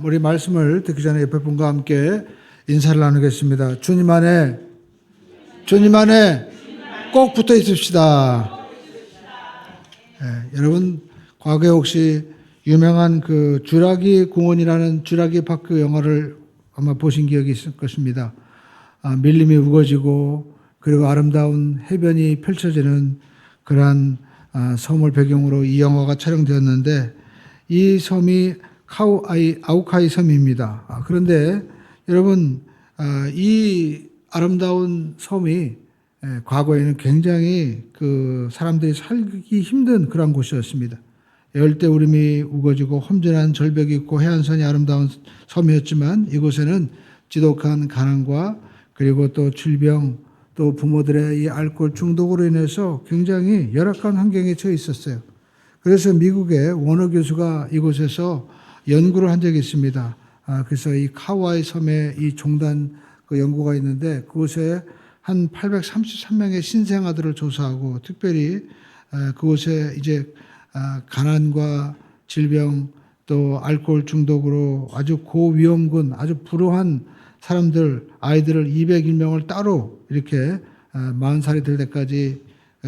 우리 말씀을 듣기 전에 옆에 분과 함께 인사를 나누겠습니다. 주님 안에 꼭 붙어 있읍시다. 여러분 과거에 혹시 유명한 그 주라기 공원이라는 주라기 파크 영화를 아마 보신 기억이 있을 것입니다. 밀림이 우거지고 그리고 아름다운 해변이 펼쳐지는 그러한 섬을 배경으로 이 영화가 촬영되었는데 이 섬이 아우카이 섬입니다. 그런데 여러분 이 아름다운 섬이 과거에는 굉장히 그 사람들이 살기 힘든 그런 곳이었습니다. 열대우림이 우거지고 험준한 절벽이 있고 해안선이 아름다운 섬이었지만 이곳에는 지독한 가난과 그리고 또 질병 또 부모들의 이 알코올 중독으로 인해서 굉장히 열악한 환경에 처해 있었어요. 그래서 미국의 워너 교수가 이곳에서 연구를 한 적이 있습니다. 그래서 이 카우아이 섬에 이 종단 그 연구가 있는데 그곳에 한 833명의 신생아들을 조사하고 특별히 그곳에 이제 가난과 질병 또 알코올 중독으로 아주 고위험군 아주 불우한 사람들 아이들을 201명을 따로 이렇게 40살이 될 때까지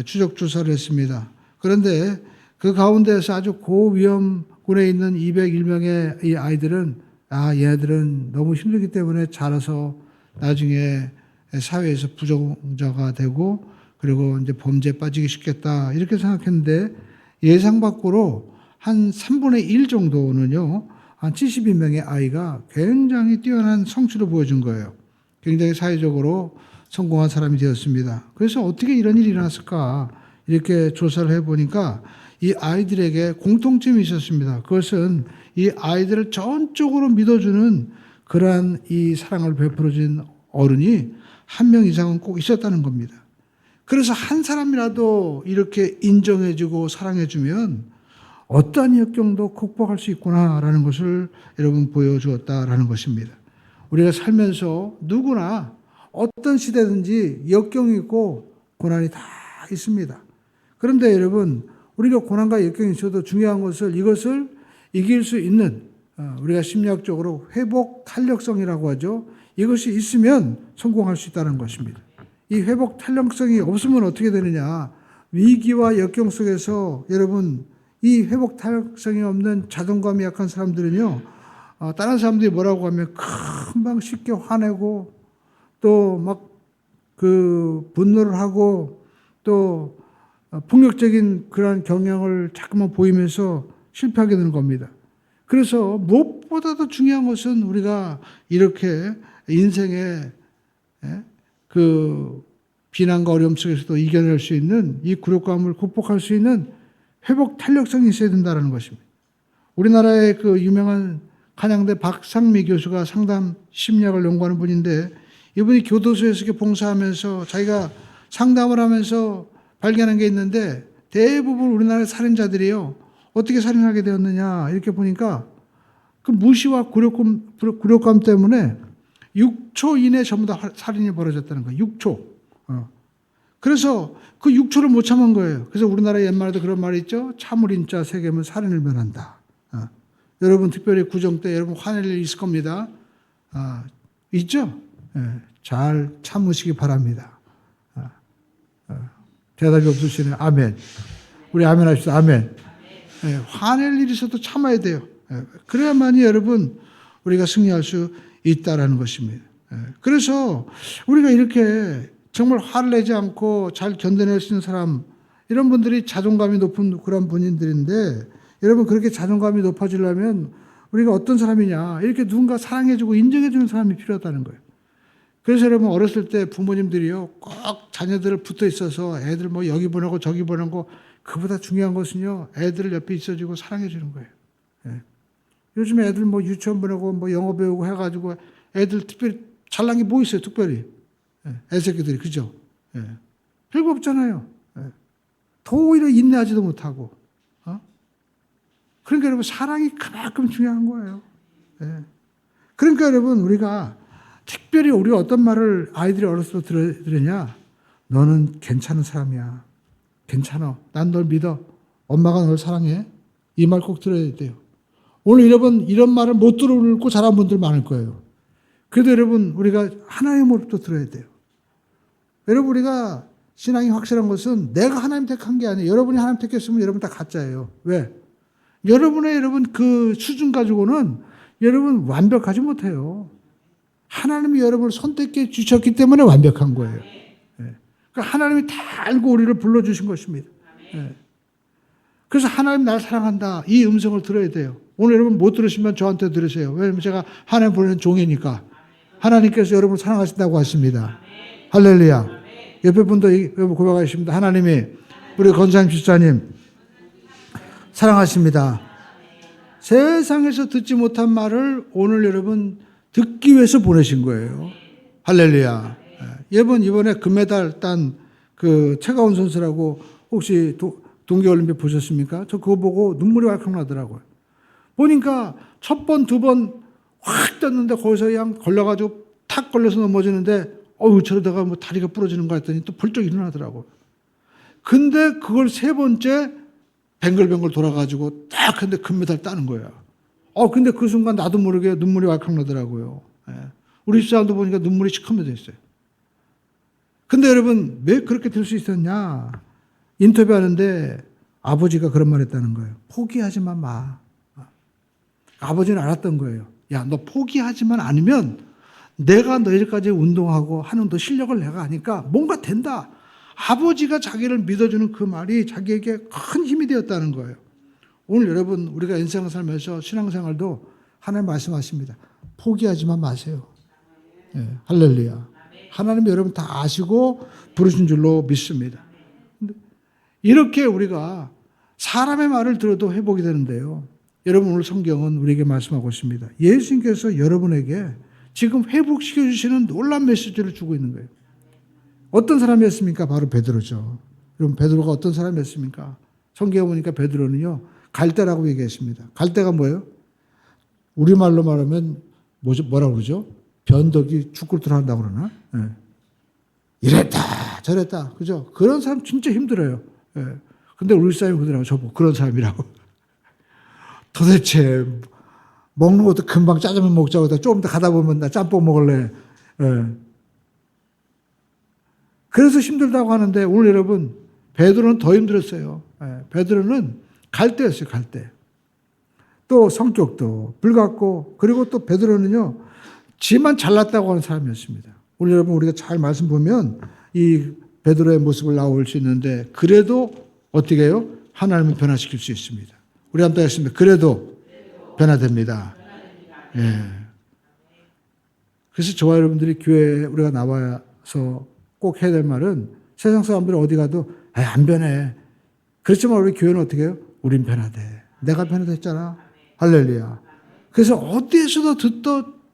추적 조사를 했습니다. 그런데 그 가운데서 아주 고위험군에 있는 201명의 이 아이들은 얘네들은 너무 힘들기 때문에 자라서 나중에 사회에서 부정자가 되고 그리고 이제 범죄에 빠지기 쉽겠다 이렇게 생각했는데 예상 밖으로 한 3분의 1 정도는요 한 72명의 아이가 굉장히 뛰어난 성취를 보여준 거예요. 굉장히 사회적으로 성공한 사람이 되었습니다. 그래서 어떻게 이런 일이 일어났을까 이렇게 조사를 해보니까 이 아이들에게 공통점이 있었습니다. 그것은 이 아이들을 전적으로 믿어주는 그러한 이 사랑을 베풀어준 어른이 한 명 이상은 꼭 있었다는 겁니다. 그래서 한 사람이라도 이렇게 인정해주고 사랑해주면 어떠한 역경도 극복할 수 있구나라는 것을 여러분 보여주었다라는 것입니다. 우리가 살면서 누구나 어떤 시대든지 역경이 있고 고난이 다 있습니다. 그런데 여러분 우리가 고난과 역경이 있어도 중요한 것을 이것을 이길 수 있는 우리가 심리학적으로 회복 탄력성이라고 하죠. 이것이 있으면 성공할 수 있다는 것입니다. 이 회복 탄력성이 없으면 어떻게 되느냐. 위기와 역경 속에서 여러분 이 회복 탄력성이 없는 자존감이 약한 사람들은요. 다른 사람들이 뭐라고 하면 금방 쉽게 화내고 또 막 그 분노를 하고 또 폭력적인 그런 경향을 자꾸만 보이면서 실패하게 되는 겁니다. 그래서 무엇보다도 중요한 것은 우리가 이렇게 인생의 그 비난과 어려움 속에서도 이겨낼 수 있는 이 굴욕감을 극복할 수 있는 회복 탄력성이 있어야 된다는 것입니다. 우리나라의 그 유명한 간양대 박상미 교수가 상담 심리학을 연구하는 분인데 이분이 교도소에서 이렇게 봉사하면서 자기가 상담을 하면서 발견한 게 있는데 대부분 우리나라의 살인자들이요. 어떻게 살인하게 되었느냐 이렇게 보니까 그 무시와 굴욕감 때문에 6초 이내에 전부 다 살인이 벌어졌다는 거예요. 6초. 그래서 그 6초를 못 참은 거예요. 그래서 우리나라 옛말에도 그런 말이 있죠. 참을인 자 세겜은 살인을 면한다. 여러분 특별히 구정 때 여러분 화낼 일 있을 겁니다. 있죠? 잘 참으시기 바랍니다. 대답이 없으시네요. 아멘. 우리 아멘 합시다. 아멘. 화낼 일이 있어도 참아야 돼요. 그래야만이 여러분 우리가 승리할 수 있다라는 것입니다. 그래서 우리가 이렇게 정말 화를 내지 않고 잘 견뎌낼 수 있는 사람 이런 분들이 자존감이 높은 그런 분들인데 여러분 그렇게 자존감이 높아지려면 우리가 어떤 사람이냐 이렇게 누군가 사랑해주고 인정해주는 사람이 필요하다는 거예요. 그래서 여러분 어렸을 때 부모님들이요 꼭 자녀들을 붙어 있어서 애들 뭐 여기 보내고 저기 보내고 그보다 중요한 것은요 애들을 옆에 있어주고 사랑해주는 거예요. 요즘에 애들 뭐 유치원 보내고 뭐 영어 배우고 해가지고 애들 특별히 잘난 게 뭐 있어요 특별히 애새끼들이 그죠? 별거 없잖아요. 더 오히려 인내하지도 못하고 그러니까 여러분 사랑이 그만큼 중요한 거예요. 그러니까 여러분 우리가 특별히 우리가 어떤 말을 아이들이 어렸을 때 들으냐 너는 괜찮은 사람이야. 괜찮아. 난 널 믿어. 엄마가 널 사랑해. 이 말 꼭 들어야 돼요. 오늘 여러분 이런 말을 못 듣고 자란 분들 많을 거예요. 그래도 여러분 우리가 하나님으로부터 들어야 돼요. 여러분 우리가 신앙이 확실한 것은 내가 하나님 택한 게 아니에요. 여러분이 하나님 택했으면 여러분 다 가짜예요. 왜? 여러분 그 수준 가지고는 여러분 완벽하지 못해요. 하나님이 여러분을 선택해 주셨기 때문에 완벽한 거예요. 예. 그러니까 하나님이 다 알고 우리를 불러주신 것입니다. 예. 그래서 하나님 나를 사랑한다. 이 음성을 들어야 돼요. 오늘 여러분 못 들으시면 저한테 들으세요. 왜냐하면 제가 하나님 보내는 종이니까. 하나님께서 여러분을 사랑하신다고 하십니다. 할렐루야. 옆에 분도 고백하십니다. 하나님이 우리 권사님 집사님 사랑하십니다. 세상에서 듣지 못한 말을 오늘 여러분 듣기 위해서 보내신 거예요. 할렐루야. 여러분 이번에 금메달 딴 그 최가훈 선수라고 혹시 동계올림픽 보셨습니까? 저 그거 보고 눈물이 왈칵 나더라고요. 보니까 첫 번, 두 번 확 떴는데 거기서 그냥 걸려가지고 탁 걸려서 넘어지는데 저러다가 뭐 다리가 부러지는 거 했더니 또 벌쩍 일어나더라고요. 근데 그걸 세 번째 뱅글뱅글 돌아가지고 딱 근데 금메달 따는 거야. 근데 그 순간 나도 모르게 눈물이 왈칵 나더라고요. 예. 우리 집사람도 보니까 눈물이 시커매졌어요. 근데 여러분 왜 그렇게 될 수 있었냐? 인터뷰하는데 아버지가 그런 말 했다는 거예요. 포기하지만 마. 아버지는 알았던 거예요. 야, 너 포기하지만 않으면 내가 너희들까지 운동하고 하는 너 실력을 내가 하니까 뭔가 된다. 아버지가 자기를 믿어주는 그 말이 자기에게 큰 힘이 되었다는 거예요. 오늘 여러분 우리가 인생을 살면서 신앙생활도 하나님 말씀하십니다. 포기하지만 마세요. 네, 할렐루야. 하나님 여러분 다 아시고 부르신 줄로 믿습니다. 이렇게 우리가 사람의 말을 들어도 회복이 되는데요. 여러분 오늘 성경은 우리에게 말씀하고 있습니다. 예수님께서 여러분에게 지금 회복시켜 주시는 놀라운 메시지를 주고 있는 거예요. 어떤 사람이었습니까? 바로 베드로죠. 여러분 베드로가 어떤 사람이었습니까? 성경에 보니까 베드로는요. 갈대라고 얘기했습니다. 갈대가 뭐예요? 우리말로 말하면 뭐라고 그러죠? 변덕이 죽을듯 한다고 그러나? 네. 이랬다 저랬다. 그죠? 그런 사람 진짜 힘들어요. 네. 근데 우리 사람이 그러더라고요. 저보고 그런 사람이라고. 도대체 먹는 것도 금방 짜장면 먹자고 하다 조금 더 가다 보면 나 짬뽕 먹을래. 예. 그래서 힘들다고 하는데 오늘 여러분 베드로는 더 힘들었어요. 예. 베드로는 갈대였어요. 갈대. 또 성격도 불같고 그리고 또 베드로는요. 지만 잘났다고 하는 사람이었습니다. 오늘 여러분 우리가 잘 말씀 보면 이 베드로의 모습을 나올 수 있는데 그래도 어떻게 해요? 하나님은 변화시킬 수 있습니다. 우리 한번 했습니다. 그래도 변화됩니다. 예. 그래서 저와 여러분들이 교회에 우리가 나와서 꼭 해야 될 말은 세상 사람들이 어디 가도 안 변해. 그렇지만 우리 교회는 어떻게 해요? 우린 변화돼. 내가 변화됐잖아. 할렐루야. 그래서 어디에서도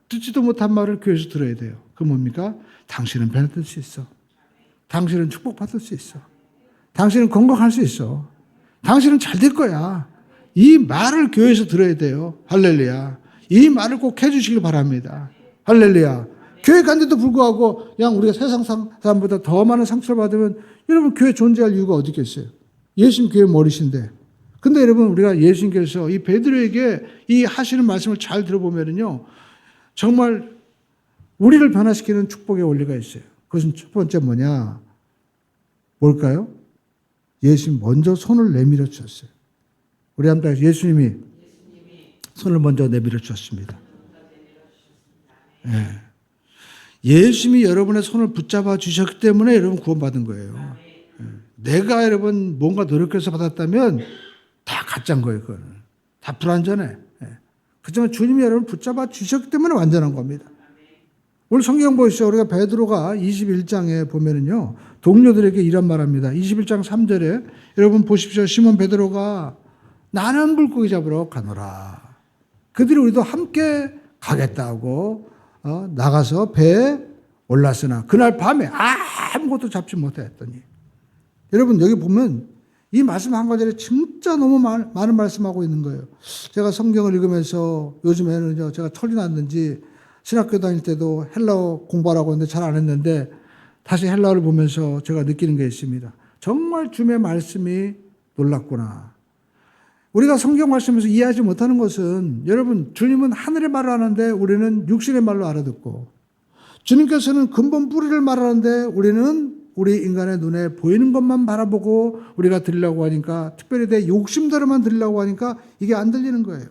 듣지도 못한 말을 교회에서 들어야 돼요. 그 뭡니까? 당신은 변화될 수 있어. 당신은 축복받을 수 있어. 당신은 건강할 수 있어. 당신은 잘 될 거야. 이 말을 교회에서 들어야 돼요. 할렐루야. 이 말을 꼭 해주시길 바랍니다. 할렐루야. 교회 간데도 불구하고 그냥 우리가 세상 사람보다 더 많은 상처를 받으면 여러분 교회 존재할 이유가 어디 있겠어요? 예수님 교회 머리신데. 근데 여러분 우리가 예수님께서 이 베드로에게 이 하시는 말씀을 잘 들어보면요. 정말 우리를 변화시키는 축복의 원리가 있어요. 그것은 첫 번째 뭐냐? 뭘까요? 예수님 먼저 손을 내밀어 주셨어요. 우리 한번 예수님이 손을 먼저 내밀어 주셨습니다. 네. 예수님이 여러분의 손을 붙잡아 주셨기 때문에 여러분 구원받은 거예요. 네. 내가 여러분 뭔가 노력해서 받았다면 다 가짜인 거예요. 그거는. 다 불완전해. 네. 그렇지만 주님이 여러분 붙잡아 주셨기 때문에 완전한 겁니다. 오늘 성경 보시죠. 우리가 베드로가 21장에 보면은요. 동료들에게 이런 말합니다. 21장 3절에 여러분 보십시오. 시몬 베드로가 나는 물고기 잡으러 가노라. 그들이 우리도 함께 가겠다고 나가서 배에 올랐으나 그날 밤에 아무것도 잡지 못했더니 여러분 여기 보면 이 말씀 한 가지에 진짜 너무 많은 말씀하고 있는 거예요. 제가 성경을 읽으면서 요즘에는요 제가 털이 났는지 신학교 다닐 때도 헬라어 공부하라고 했는데 잘 안 했는데 다시 헬라어를 보면서 제가 느끼는 게 있습니다. 정말 주님의 말씀이 놀랍구나. 우리가 성경 말씀에서 이해하지 못하는 것은 여러분 주님은 하늘의 말을 하는데 우리는 육신의 말로 알아듣고 주님께서는 근본 뿌리를 말하는데 우리는 우리 인간의 눈에 보이는 것만 바라보고 우리가 들으려고 하니까 특별히 내 욕심대로만 들으려고 하니까 이게 안 들리는 거예요.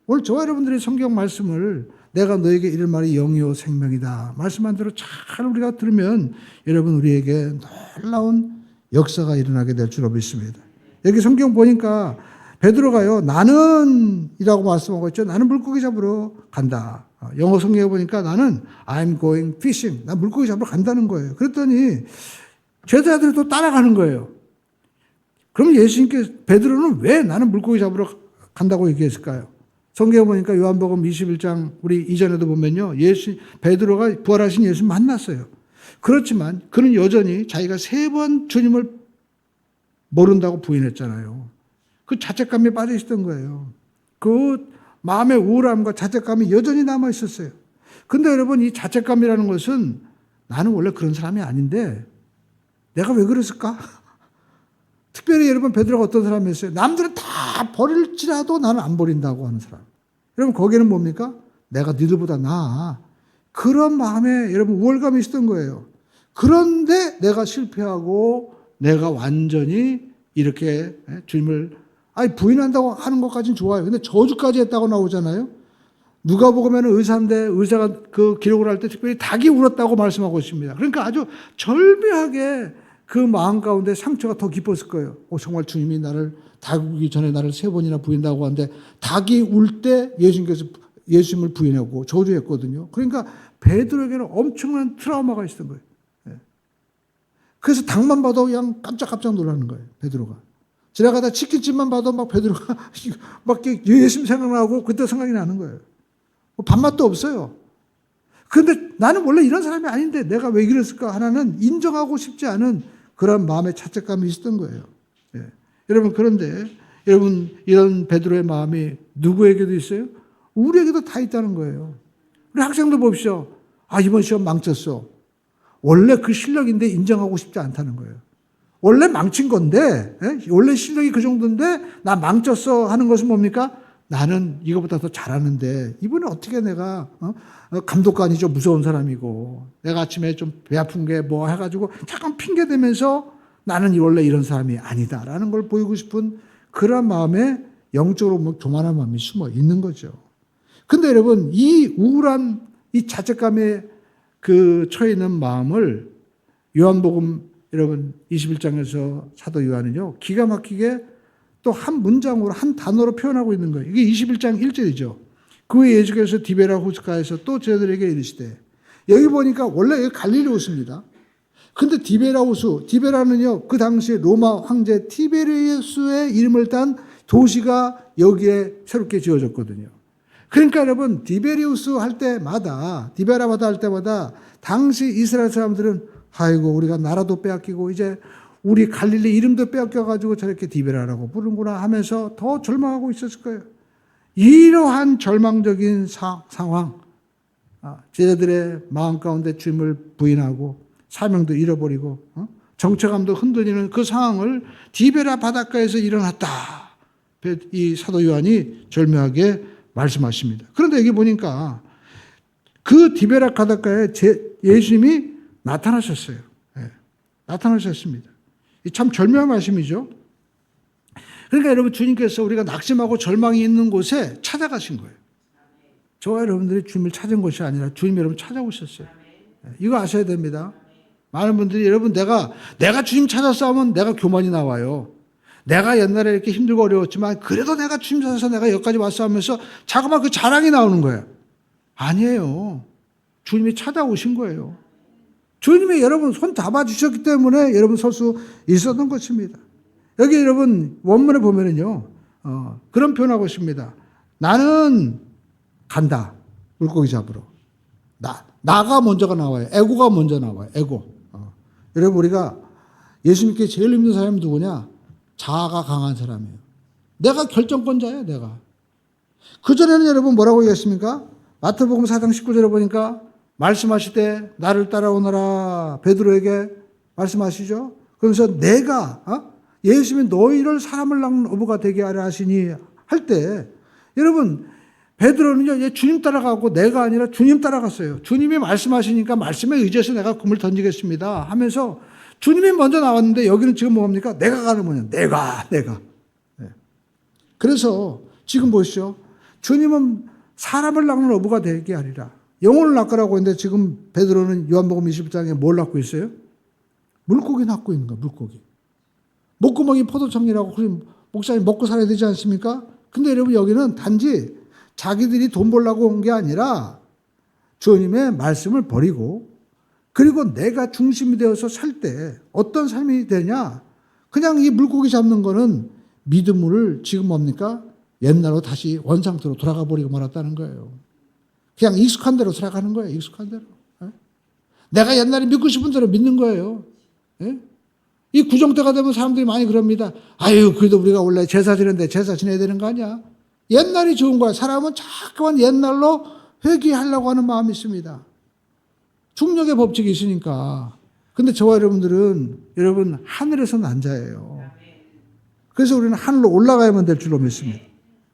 오늘 저와 여러분들이 성경 말씀을 내가 너에게 이를 말이 영이요 생명이다 말씀한 대로 잘 우리가 들으면 여러분 우리에게 놀라운 역사가 일어나게 될 줄로 믿습니다. 여기 성경 보니까 베드로가요 나는 이라고 말씀하고 있죠. 나는 물고기 잡으러 간다. 영어 성경에 보니까 나는 I'm going fishing. 나 물고기 잡으러 간다는 거예요. 그랬더니 제자들이 또 따라가는 거예요. 그럼 예수님께서 베드로는 왜 나는 물고기 잡으러 간다고 얘기했을까요? 성경에 보니까 요한복음 21장 우리 이전에도 보면요. 베드로가 부활하신 예수 만났어요. 그렇지만 그는 여전히 자기가 3번 주님을 모른다고 부인했잖아요. 그 자책감에 빠져 있었던 거예요. 그 마음의 우울함과 자책감이 여전히 남아 있었어요. 근데 여러분 이 자책감이라는 것은 나는 원래 그런 사람이 아닌데 내가 왜 그랬을까? 특별히 여러분 베드로가 어떤 사람이었어요? 남들은 다 버릴지라도 나는 안 버린다고 하는 사람. 여러분 거기는 뭡니까? 내가 니들보다 나아. 그런 마음에 여러분 우월감이 있었던 거예요. 그런데 내가 실패하고 내가 완전히 이렇게 주님을 부인한다고 하는 것까지는 좋아요. 근데 저주까지 했다고 나오잖아요. 누가복음에는 의사인데 의사가 그 기록을 할 때 특별히 닭이 울었다고 말씀하고 있습니다. 그러니까 아주 절묘하게 그 마음 가운데 상처가 더 깊었을 거예요. 정말 주님이 나를 닭 울기 전에 나를 3번이나 부인다고 하는데 닭이 울 때 예수님께서 예수님을 부인하고 저주했거든요. 그러니까 베드로에게는 엄청난 트라우마가 있었던 거예요. 그래서 닭만 봐도 그냥 깜짝깜짝 놀라는 거예요. 베드로가. 지나가다 치킨집만 봐도 막 베드로가 막 예수님 생각나고 그때 생각이 나는 거예요. 밥맛도 없어요. 그런데 나는 원래 이런 사람이 아닌데 내가 왜 그랬을까 하나는 인정하고 싶지 않은 그런 마음의 자책감이 있었던 거예요. 여러분 그런데 여러분 이런 베드로의 마음이 누구에게도 있어요? 우리에게도 다 있다는 거예요. 우리 학생들 봅시오. 이번 시험 망쳤어. 원래 그 실력인데 인정하고 싶지 않다는 거예요. 원래 망친 건데, 원래 실력이 그 정도인데, 나 망쳤어 하는 것은 뭡니까? 나는 이거보다 더 잘하는데, 이번에 어떻게 내가, 감독관이 좀 무서운 사람이고, 내가 아침에 좀 배 아픈 게 뭐 해가지고, 잠깐 핑계대면서 나는 원래 이런 사람이 아니다라는 걸 보이고 싶은 그런 마음에 영적으로 교만한 마음이 숨어 있는 거죠. 근데 여러분, 이 우울한, 이 자책감에 처해 있는 마음을 요한복음 여러분 21장에서 사도 요한은요 기가 막히게 또 한 문장으로 한 단어로 표현하고 있는 거예요. 이게 21장 1절이죠. 그 후에 예수께서 디베라 호숫가에서 또 저들에게 이르시되 여기 보니까 원래 여기 갈릴리 호수입니다. 근데 디베라 호수, 디베라는요 그 당시에 로마 황제 티베리우스의 이름을 딴 도시가 여기에 새롭게 지어졌거든요. 그러니까 여러분 디베리우스 할 때마다 디베라바다 할 때마다 당시 이스라엘 사람들은 아이고 우리가 나라도 빼앗기고 이제 우리 갈릴리 이름도 빼앗겨가지고 저렇게 디베라라고 부르는구나 하면서 더 절망하고 있었을 거예요. 이러한 절망적인 상황, 제자들의 마음 가운데 주님을 부인하고 사명도 잃어버리고 정체감도 흔들리는 그 상황을 디베라 바닷가에서 일어났다. 이 사도 요한이 절묘하게 말씀하십니다. 그런데 여기 보니까 그 디베라 바닷가에 예수님이 나타나셨어요. 나타나셨습니다. 참 절묘한 말씀이죠. 그러니까 여러분 주님께서 우리가 낙심하고 절망이 있는 곳에 찾아가신 거예요. 저와 여러분들이 주님을 찾은 것이 아니라 주님이 여러분 찾아오셨어요. 이거 아셔야 됩니다. 많은 분들이 여러분 내가 주님 찾았어 하면 내가 교만이 나와요. 내가 옛날에 이렇게 힘들고 어려웠지만 그래도 내가 주님 찾아서 내가 여기까지 왔어 하면서 자꾸만 그 자랑이 나오는 거예요. 아니에요. 주님이 찾아오신 거예요. 주님이 여러분 손 잡아주셨기 때문에 여러분 설 수 있었던 것입니다. 여기 여러분 원문에 보면은요, 그런 표현하고 있습니다. 나는 간다. 물고기 잡으러. 나가 먼저가 나와요. 에고가 먼저 나와요. 에고. 여러분 우리가 예수님께 제일 힘든 사람이 누구냐? 자아가 강한 사람이에요. 내가 결정권자예요. 내가. 그전에는 여러분 뭐라고 얘기했습니까? 마태복음 4장 19절에 보니까 말씀하실 때 나를 따라오너라 베드로에게 말씀하시죠. 그러면서 내가 예수님이 너희를 사람을 낳는 어부가 되게 하려 하시니 할 때 여러분 베드로는요 얘 주님 따라가고 내가 아니라 주님 따라갔어요. 주님이 말씀하시니까 말씀에 의지해서 내가 금을 던지겠습니다 하면서 주님이 먼저 나왔는데 여기는 지금 뭡니까? 내가 가는 거냐? 내가. 네. 그래서 지금 보시죠. 주님은 사람을 낳는 어부가 되게 하리라. 영혼을 낳으라고 했는데 지금 베드로는 요한복음 20장에 뭘 낳고 있어요? 물고기 낳고 있는 거예요. 물고기. 목구멍이 포도청이라고 목사님 먹고 살아야 되지 않습니까? 근데 여러분 여기는 단지 자기들이 돈 벌려고 온 게 아니라 주님의 말씀을 버리고 그리고 내가 중심이 되어서 살 때 어떤 삶이 되냐? 그냥 이 물고기 잡는 거는 믿음을 지금 뭡니까? 옛날로 다시 원상태로 돌아가 버리고 말았다는 거예요. 그냥 익숙한 대로 살아가는 거예요. 익숙한 대로. 내가 옛날에 믿고 싶은 대로 믿는 거예요. 이 구정때가 되면 사람들이 많이 그럽니다. 아유, 그래도 우리가 원래 제사 지내는데 제사 지내야 되는 거 아니야? 옛날이 좋은 거야. 사람은 자꾸만 옛날로 회귀하려고 하는 마음이 있습니다. 중력의 법칙이 있으니까. 근데 저와 여러분들은 여러분 하늘에서 난 자예요. 그래서 우리는 하늘로 올라가야만 될 줄로 믿습니다.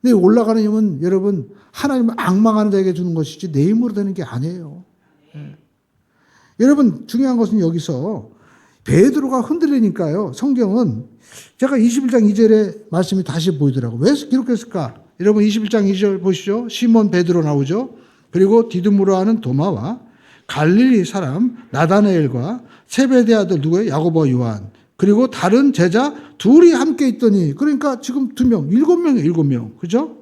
근데 올라가는 힘은 여러분 하나님을 앙망하는 자에게 주는 것이지 내 힘으로 되는 게 아니에요. 여러분 중요한 것은 여기서 베드로가 흔들리니까요. 성경은 제가 21장 2절에 말씀이 다시 보이더라고요. 왜 기록했을까? 여러분 21장 2절 보시죠. 시몬 베드로 나오죠. 그리고 디두므로 하는 도마와 갈릴리 사람 나다나엘과 세베대 아들 누구예요? 야고보와 요한. 그리고 다른 제자 둘이 함께 있더니 그러니까 지금 2명, 7명이에요. 7명. 그죠?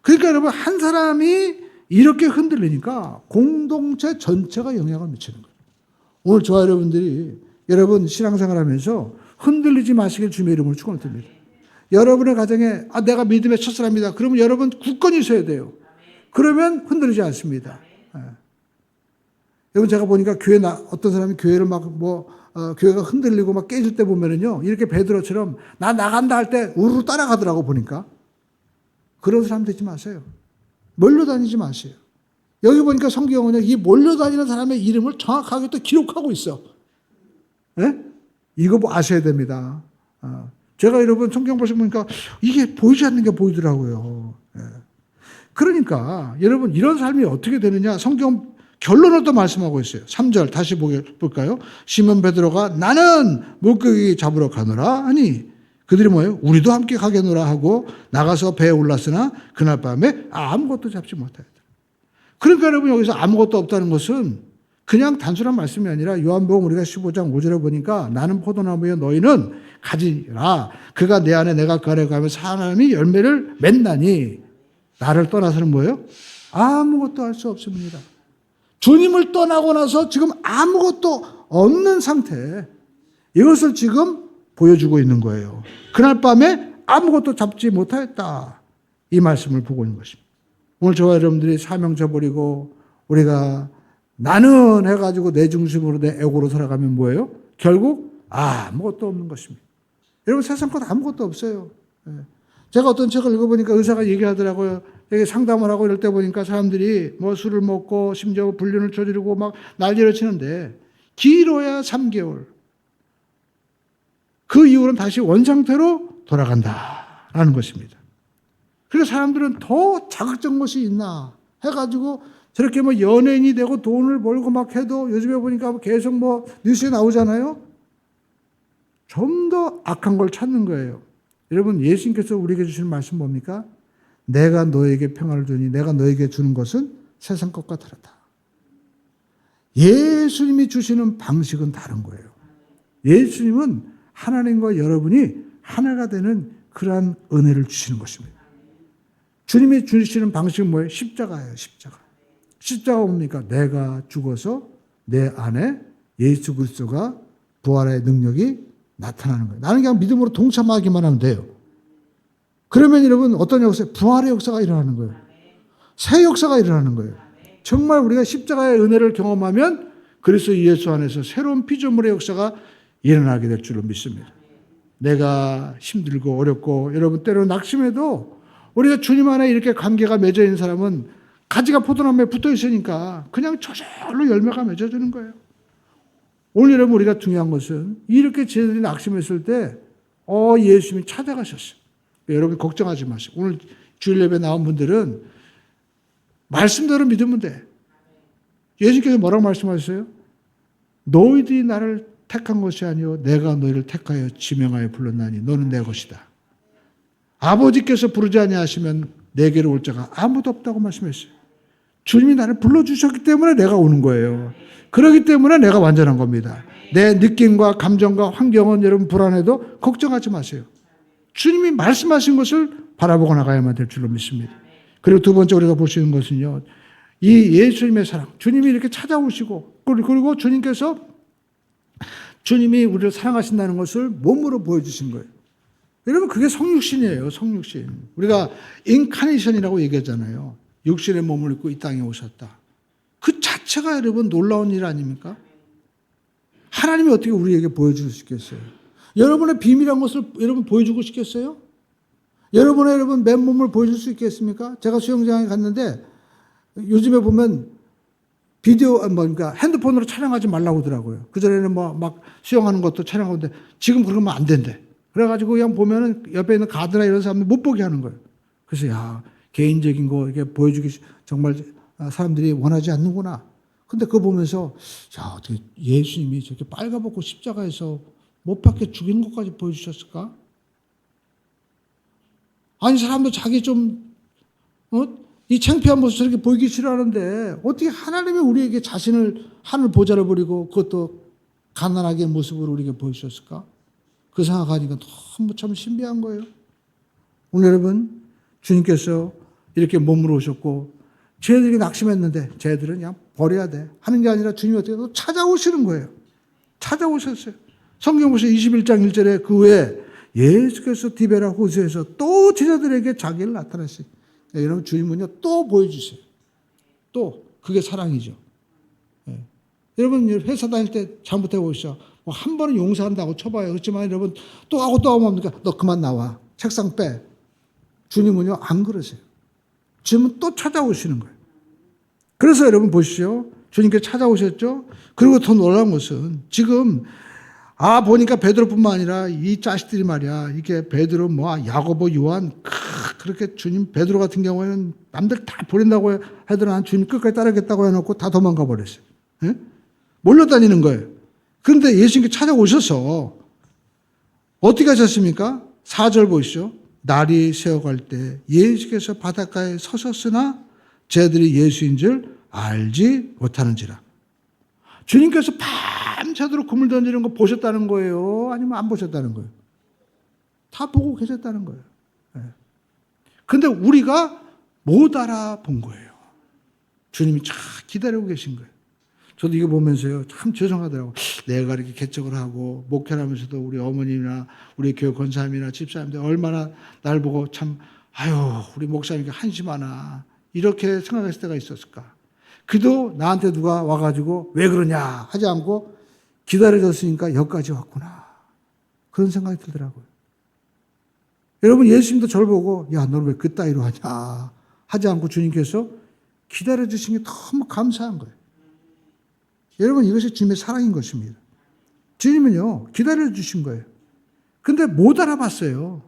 그러니까 여러분 한 사람이 이렇게 흔들리니까 공동체 전체가 영향을 미치는 거예요. 오늘 저와 여러분들이 여러분 신앙생활 하면서 흔들리지 마시길 주님의 이름으로 축원드립니다. 여러분의 가정에 내가 믿음의 첫사람이다. 그러면 여러분 굳건히 서야 돼요. 그러면 흔들리지 않습니다. 여러분 제가 보니까 교회 어떤 사람이 교회를 교회가 흔들리고 막 깨질 때 보면은요 이렇게 베드로처럼 나 나간다 할 때 우르르 따라가더라고 보니까. 그런 사람 되지 마세요. 몰려다니지 마세요. 여기 보니까 성경은요 이 몰려다니는 사람의 이름을 정확하게 또 기록하고 있어. 네? 이거 아셔야 됩니다. 제가 여러분 성경 보시니까 이게 보이지 않는 게 보이더라고요. 그러니까 여러분 이런 삶이 어떻게 되느냐 성경 결론을 또 말씀하고 있어요. 3절 다시 볼까요? 시몬 베드로가 나는 물고기 잡으러 가노라 하니 그들이 뭐예요? 우리도 함께 가겠노라 하고 나가서 배에 올랐으나 그날 밤에 아무것도 잡지 못하였다. 그러니까 여러분 여기서 아무것도 없다는 것은 그냥 단순한 말씀이 아니라 요한복음 우리가 15장 5절에 보니까 나는 포도나무여 너희는 가지라. 그가 내 안에 내가 그 안에 가면 사람이 열매를 맺나니 나를 떠나서는 뭐예요? 아무것도 할 수 없습니다. 주님을 떠나고 나서 지금 아무것도 없는 상태. 이것을 지금 보여주고 있는 거예요. 그날 밤에 아무것도 잡지 못하였다. 이 말씀을 보고 있는 것입니다. 오늘 저와 여러분들이 사명 져버리고 우리가 나는 해가지고 내 중심으로 내 에고로 살아가면 뭐예요? 결국 아무것도 없는 것입니다. 여러분 세상 것 아무것도 없어요. 제가 어떤 책을 읽어보니까 의사가 얘기하더라고요. 여기 상담을 하고 이럴 때 보니까 사람들이 뭐 술을 먹고 심지어 불륜을 저지르고 막 난리를 치는데 길어야 3개월. 그 이후로는 다시 원상태로 돌아간다라는 것입니다. 그래서 사람들은 더 자극적인 것이 있나 해가지고 저렇게 뭐 연예인이 되고 돈을 벌고 막 해도 요즘에 보니까 계속 뭐 뉴스에 나오잖아요. 좀 더 악한 걸 찾는 거예요. 여러분 예수님께서 우리에게 주시는 말씀 뭡니까? 내가 너에게 평안을 주니 내가 너에게 주는 것은 세상 것과 다르다. 예수님이 주시는 방식은 다른 거예요. 예수님은 하나님과 여러분이 하나가 되는 그러한 은혜를 주시는 것입니다. 주님이 주시는 방식은 뭐예요? 십자가예요. 십자가. 십자가가 뭡니까? 내가 죽어서 내 안에 예수 그리스도가 부활의 능력이 나타나는 거예요. 나는 그냥 믿음으로 동참하기만 하면 돼요. 그러면 여러분 어떤 역사? 부활의 역사가 일어나는 거예요. 새 역사가 일어나는 거예요. 정말 우리가 십자가의 은혜를 경험하면 그리스도 예수 안에서 새로운 피조물의 역사가 일어나게 될 줄로 믿습니다. 내가 힘들고 어렵고 여러분 때로는 낙심해도 우리가 주님 안에 이렇게 관계가 맺어 있는 사람은 가지가 포도나무에 붙어 있으니까 그냥 저절로 열매가 맺어지는 거예요. 오늘 여러분 우리가 중요한 것은 이렇게 저희들이 낙심했을 때 예수님이 찾아가셨어요. 여러분 걱정하지 마세요. 오늘 주일 예배 나온 분들은 말씀대로 믿으면 돼. 예수님께서 뭐라고 말씀하셨어요? 너희들이 나를 택한 것이 아니요 내가 너희를 택하여 지명하여 불렀나니 너는 내 것이다. 아버지께서 부르지 아니하시면 내게로 올 자가 아무도 없다고 말씀했어요. 주님이 나를 불러주셨기 때문에 내가 오는 거예요. 그렇기 때문에 내가 완전한 겁니다. 내 느낌과 감정과 환경은 여러분 불안해도 걱정하지 마세요. 주님이 말씀하신 것을 바라보고 나가야만 될 줄로 믿습니다. 그리고 두 번째 우리가 볼 수 있는 것은요. 이 예수님의 사랑. 주님이 이렇게 찾아오시고 그리고 주님이 우리를 사랑하신다는 것을 몸으로 보여주신 거예요. 여러분 그게 성육신이에요. 성육신. 우리가 인카네이션이라고 얘기하잖아요. 육신의 몸을 입고 이 땅에 오셨다. 그 자체가 여러분 놀라운 일 아닙니까? 하나님이 어떻게 우리에게 보여줄 수 있겠어요? 여러분의 비밀한 것을 여러분 보여주고 싶겠어요? 여러분 맨몸을 보여줄 수 있겠습니까? 제가 수영장에 갔는데 요즘에 보면 그러니까 핸드폰으로 촬영하지 말라고 하더라고요. 그전에는 막 수영하는 것도 촬영하는데 지금 그러면 안 된대. 그래가지고 그냥 보면은 옆에 있는 가드나 이런 사람들 못 보게 하는 거예요. 그래서 개인적인 거 이렇게 보여주기 정말 사람들이 원하지 않는구나. 근데 그거 보면서 어떻게 예수님이 저렇게 빨가벗고 십자가에서 못 박혀 죽이는 것까지 보여주셨을까? 아니 사람도 자기 이 창피한 모습 저렇게 보이기 싫어하는데 어떻게 하나님이 우리에게 자신을 하늘 보좌를 버리고 그것도 가난하게 모습으로 우리에게 보여주셨을까? 그 생각하니까 너무 참 신비한 거예요. 오늘 여러분 주님께서 이렇게 몸으로 오셨고 쟤들이 낙심했는데 쟤들은 그냥 버려야 돼 하는 게 아니라 주님이 어떻게 또 찾아오시는 거예요. 찾아오셨어요. 성경 보세요. 21장 1절에 그 후에 예수께서 디베라 호수에서 또 제자들에게 자기를 나타났어요. 여러분 주님은요 또 보여주세요. 또 그게 사랑이죠. 네. 여러분 회사 다닐 때 잘못해 보시죠. 한 번은 용서한다고 쳐봐요. 그렇지만 여러분 또 하고 뭡니까? 너 그만 나와. 책상 빼. 주님은요 안 그러세요. 주님은 또 찾아오시는 거예요. 그래서 여러분 보시죠. 주님께 찾아오셨죠. 그리고 더 놀라운 것은 지금 보니까 베드로뿐만 아니라 이 자식들이 말이야. 이게 베드로 야고보 요한 그렇게 주님 베드로 같은 경우에는 남들 다 버린다고 하더라. 주님 끝까지 따르겠다고 해놓고 다 도망가 버렸어요. 예? 몰려다니는 거예요. 그런데 예수님께 찾아오셔서 어떻게 하셨습니까? 4절 보시죠. 날이 새어갈 때 예수께서 바닷가에 서셨으나 쟤들이 예수인 줄 알지 못하는지라. 주님께서 밤새도록 그물 던지는 거 보셨다는 거예요? 아니면 안 보셨다는 거예요? 다 보고 계셨다는 거예요. 그런데 우리가 못 알아본 거예요. 주님이 참 기다리고 계신 거예요. 저도 이거 보면서요 참 죄송하더라고요. 내가 이렇게 개척을 하고 목회를 하면서도 우리 어머님이나 우리 교회 권사님이나 집사님들 얼마나 날 보고 참 우리 목사님이 한심하나 이렇게 생각했을 때가 있었을까. 그도 나한테 누가 와가지고 왜 그러냐 하지 않고 기다려줬으니까 여기까지 왔구나. 그런 생각이 들더라고요. 여러분 예수님도 저를 보고 너는 왜 그따위로 하냐 하지 않고 주님께서 기다려주신 게 너무 감사한 거예요. 여러분 이것이 주님의 사랑인 것입니다. 주님은요 기다려주신 거예요. 근데 못 알아봤어요.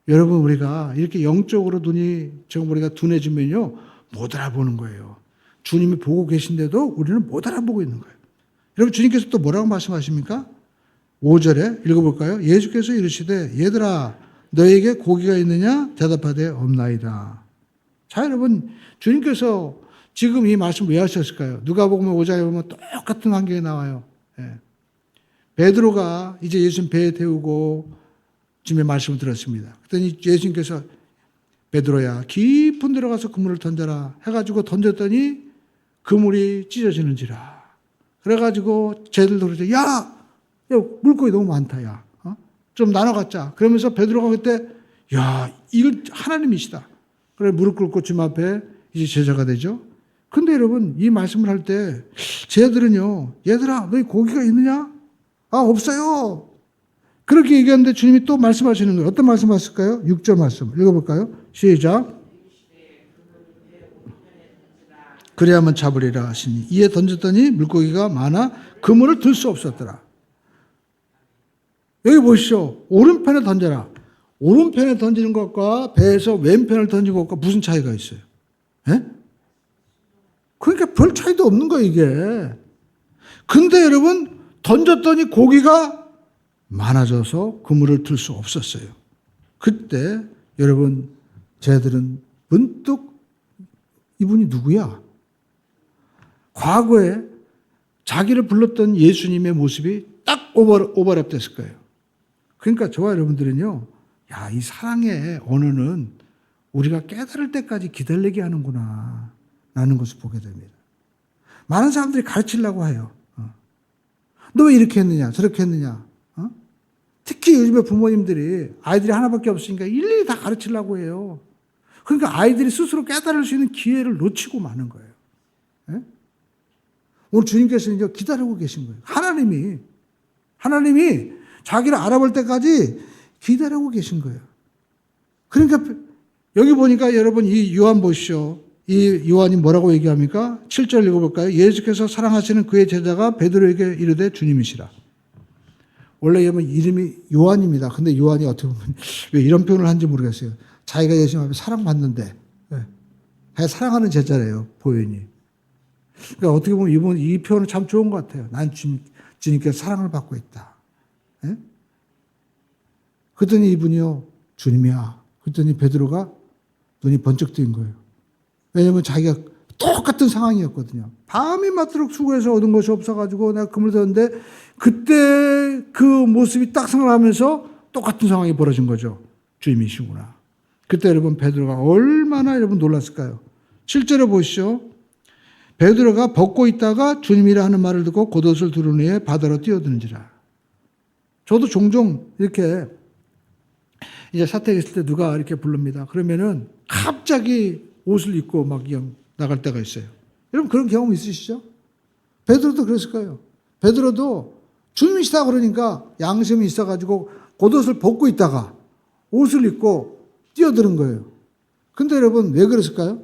여러분 우리가 이렇게 영적으로 눈이 지금 우리가 둔해지면요 못 알아보는 거예요. 주님이 보고 계신데도 우리는 못 알아보고 있는 거예요. 여러분 주님께서 또 뭐라고 말씀하십니까? 5절에 읽어볼까요? 예수께서 이르시되 얘들아 너에게 고기가 있느냐? 대답하되 없나이다. 자 여러분 주님께서 지금 이 말씀 왜 하셨을까요? 누가복음 5장에 보면 똑같은 환경에 나와요. 베드로가 이제 예수님 배에 태우고 주님의 말씀을 들었습니다. 그랬더니 예수님께서 베드로야 깊은 데로 가서 그물을 던져라 해가지고 던졌더니 그물이 찢어지는지라. 그래가지고 쟤들도 그러죠. 야 물고기 너무 많다. 좀 나눠 갖자. 그러면서 베드로가 그때 이걸 하나님이시다. 그래 무릎 꿇고 주님 앞에 이제 제자가 되죠. 근데 여러분 이 말씀을 할 때 쟤들은요 얘들아 너희 고기가 있느냐? 없어요. 그렇게 얘기하는데 주님이 또 말씀하시는 거예요. 어떤 말씀하실까요? 6절 말씀 읽어볼까요? 시작. 그래야만 잡으리라 하시니 이에 던졌더니 물고기가 많아 그물을 들 수 없었더라. 여기 보시죠. 오른편에 던져라. 오른편에 던지는 것과 배에서 왼편을 던지는 것과 무슨 차이가 있어요? 예? 그러니까 별 차이도 없는 거예요, 이게. 근데 여러분, 던졌더니 고기가 많아져서 그물을 들 수 없었어요. 그때 여러분, 쟤들은 문득 이분이 누구야? 과거에 자기를 불렀던 예수님의 모습이 딱 오버랩 됐을 거예요. 그러니까 저와 여러분들은요, 야, 이 사랑의 언어는 우리가 깨달을 때까지 기다리게 하는구나 라는 것을 보게 됩니다. 많은 사람들이 가르치려고 해요. 너 왜 이렇게 했느냐 저렇게 했느냐. 특히 요즘에 부모님들이 아이들이 하나밖에 없으니까 일일이 다 가르치려고 해요. 그러니까 아이들이 스스로 깨달을 수 있는 기회를 놓치고 마는 거예요. 예? 오늘 주님께서는 이제 기다리고 계신 거예요. 하나님이 자기를 알아볼 때까지 기다리고 계신 거예요. 그러니까 여기 보니까 여러분 이 요한 보시죠. 이 요한이 뭐라고 얘기합니까? 7절 읽어볼까요? 예수께서 사랑하시는 그의 제자가 베드로에게 이르되 주님이시라. 원래 이름이 요한입니다. 근데 요한이 어떻게 보면 왜 이런 표현을 하는지 모르겠어요. 자기가 예수님 앞에 사랑받는데 사랑하는 제자래요. 보현이. 그러니까 어떻게 보면 이 표현은 참 좋은 것 같아요. 난 주님께서 사랑을 받고 있다. 예? 그랬더니 이분이요. 주님이야. 그랬더니 베드로가 눈이 번쩍 뜨인 거예요. 왜냐하면 자기가 똑같은 상황이었거든요. 밤이 맞도록 수고해서 얻은 것이 없어가지고 내가 그물 떴는데 그때 그 모습이 딱 생각나면서 똑같은 상황이 벌어진 거죠. 주님이시구나. 그때 여러분 베드로가 얼마나 여러분 놀랐을까요? 7절에 보시죠. 베드로가 벗고 있다가 주님이라 하는 말을 듣고 겉옷을 두른 후에 바다로 뛰어드는지라. 저도 종종 이렇게 이제 사택에 있을 때 누가 이렇게 부릅니다. 그러면은 갑자기 옷을 입고 막 그냥 나갈 때가 있어요. 여러분 그런 경험 있으시죠? 베드로도 그랬을 거예요. 베드로도 주님이시다 그러니까 양심이 있어가지고 겉옷을 벗고 있다가 옷을 입고 뛰어드는 거예요. 근데 여러분 왜 그랬을까요?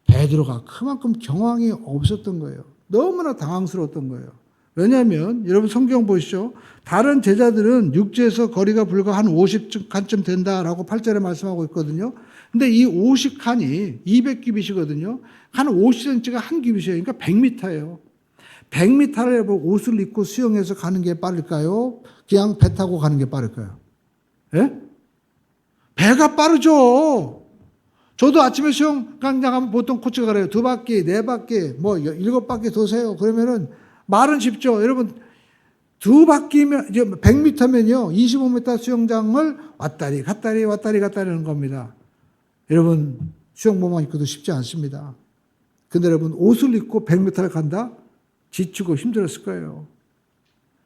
베드로가 그만큼 경황이 없었던 거예요. 너무나 당황스러웠던 거예요. 왜냐하면 여러분 성경 보시죠. 다른 제자들은 육지에서 거리가 불과 한 50칸쯤 된다라고 8절에 말씀하고 있거든요. 근데 이 50칸이 200규빗이거든요. 한 50cm가 한 규빗이에요. 그러니까 100m예요. 100m를 옷을 입고 수영해서 가는 게 빠를까요? 그냥 배 타고 가는 게 빠를까요? 예? 배가 빠르죠. 저도 아침에 수영장 가면 보통 코치가 그래요. 2바퀴, 4바퀴, 뭐 7바퀴 도세요. 그러면은 말은 쉽죠. 여러분 2바퀴면 이제 100m면요. 25m 수영장을 왔다리 갔다리 하는 겁니다. 여러분 수영복만 입고도 쉽지 않습니다. 근데 여러분 옷을 입고 100m를 간다? 지치고 힘들었을 거예요.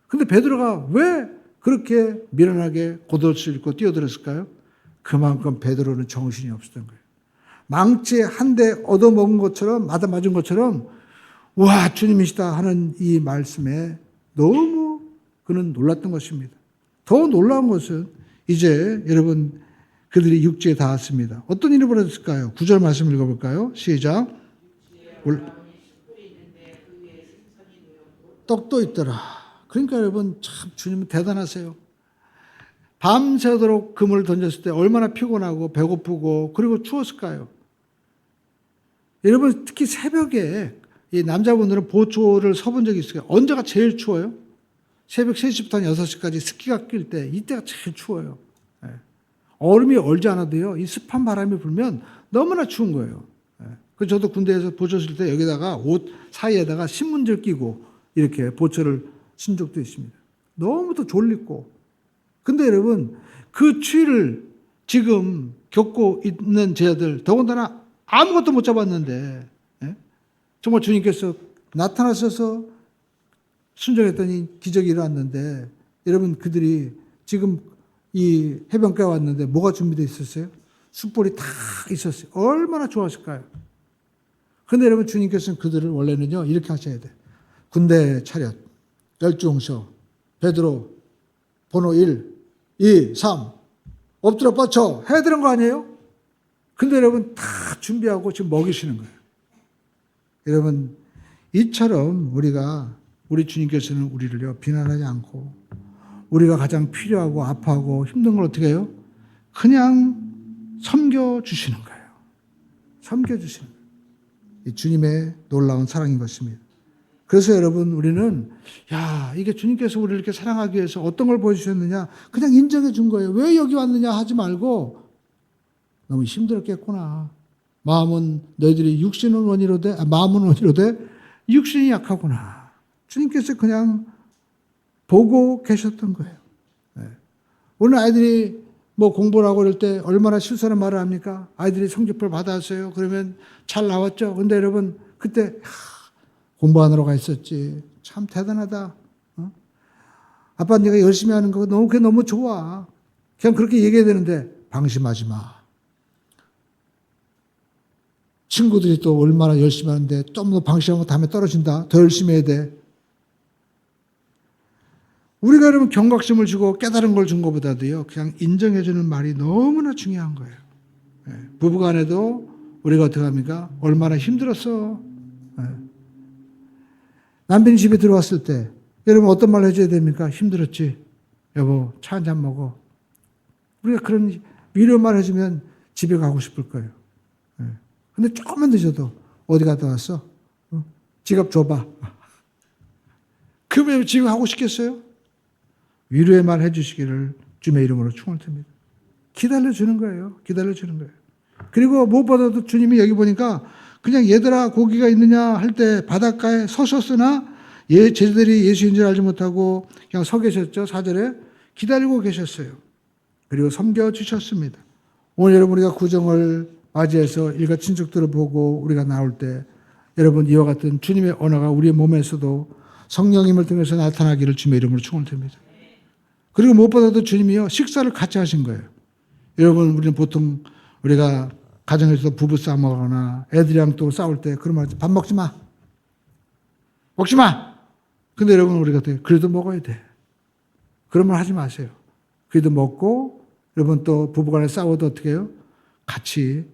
근데 베드로가 왜 그렇게 미련하게 겉옷을 입고 뛰어들었을까요? 그만큼 베드로는 정신이 없었던 거예요. 망치 한 대 얻어먹은 것처럼 맞은 것처럼 와 주님이시다 하는 이 말씀에 너무 그는 놀랐던 것입니다. 더 놀라운 것은 이제 여러분 그들이 육지에 닿았습니다. 어떤 일이 벌어졌을까요? 9절 말씀 읽어볼까요? 시작. 떡도 있더라. 그러니까 여러분 참 주님은 대단하세요. 밤새도록 그물을 던졌을 때 얼마나 피곤하고 배고프고 그리고 추웠을까요? 여러분 특히 새벽에 이 남자분들은 보초를 서본 적이 있어요. 언제가 제일 추워요? 새벽 3시부터 6시까지 습기가 낄 때 이때가 제일 추워요. 얼음이 얼지 않아도요. 이 습한 바람이 불면 너무나 추운 거예요. 그래서 저도 군대에서 보초 쓸 때 여기다가 옷 사이에다가 신문지를 끼고 이렇게 보초를 쓴 적도 있습니다. 너무도 졸리고. 근데 여러분 그 추위를 지금 겪고 있는 제자들 더군다나 아무것도 못 잡았는데 정말 주님께서 나타나셔서 순종했더니 기적이 일어났는데 여러분 그들이 지금 이 해변가에 왔는데 뭐가 준비되어 있었어요? 숯불이 다 있었어요. 얼마나 좋았을까요? 그런데 여러분 주님께서는 그들을 원래는요 이렇게 하셔야 돼. 군대 차렷, 열중서, 베드로, 번호 1, 2, 3 엎드려 뻗쳐 해야 되는 거 아니에요? 근데 여러분 다 준비하고 지금 먹이시는 거예요. 여러분 이처럼 우리 주님께서는 우리를요 비난하지 않고 우리가 가장 필요하고 아파하고 힘든 걸 어떻게 해요? 그냥 섬겨주시는 거예요. 섬겨주시는 거예요. 이 주님의 놀라운 사랑인 것입니다. 그래서 여러분 우리는 이게 주님께서 우리를 이렇게 사랑하기 위해서 어떤 걸 보여주셨느냐 그냥 인정해 준 거예요. 왜 여기 왔느냐 하지 말고 너무 힘들었겠구나. 마음은 너희들이 육신은 원이로되 마음은 원이로되 육신이 약하구나. 주님께서 그냥 보고 계셨던 거예요. 오늘 아이들이 뭐 공부를 하고 그럴 때 얼마나 실수하는 말을 합니까? 아이들이 성적표를 받았어요. 그러면 잘 나왔죠. 근데 여러분 그때 공부하느라 가 있었지. 참 대단하다. 아빠 네가 열심히 하는 거 그게 너무 좋아. 그냥 그렇게 얘기해야 되는데 방심하지 마. 친구들이 또 얼마나 열심히 하는데 좀 더 방심하고 다음에 떨어진다. 더 열심히 해야 돼. 우리가 여러분 경각심을 주고 깨달은 걸 준 것보다도요. 그냥 인정해주는 말이 너무나 중요한 거예요. 부부간에도 우리가 어떻게 합니까? 얼마나 힘들었어. 남편이 집에 들어왔을 때 여러분 어떤 말 해줘야 됩니까? 힘들었지? 여보 차 한잔 먹어. 우리가 그런 위로 말 해주면 집에 가고 싶을 거예요. 근데 조금만 늦어도 어디 갔다 왔어? 지갑 줘봐. 그러면 지금 하고 싶겠어요? 위로의 말 해주시기를 주님의 이름으로 충을 듭니다. 기다려주는 거예요. 기다려주는 거예요. 그리고 무엇보다도 주님이 여기 보니까 그냥 얘들아 고기가 있느냐 할 때 바닷가에 서셨으나 제자들이 예수인 줄 알지 못하고 그냥 서 계셨죠. 4절에 기다리고 계셨어요. 그리고 섬겨주셨습니다. 오늘 여러분 우리가 구정을 맞이해서 일가 친척들을 보고 우리가 나올 때 여러분 이와 같은 주님의 언어가 우리의 몸에서도 성령님을 통해서 나타나기를 주님의 이름으로 축원을 드립니다. 그리고 무엇보다도 주님이요 식사를 같이 하신 거예요. 여러분 우리는 보통 우리가 가정에서 부부싸움 하거나 애들이랑 또 싸울 때 그런 말 하죠. 밥 먹지 마. 먹지 마. 근데 여러분 우리가 그래도 먹어야 돼. 그런 말 하지 마세요. 그래도 먹고 여러분 또 부부간에 싸워도 어떻게 해요? 같이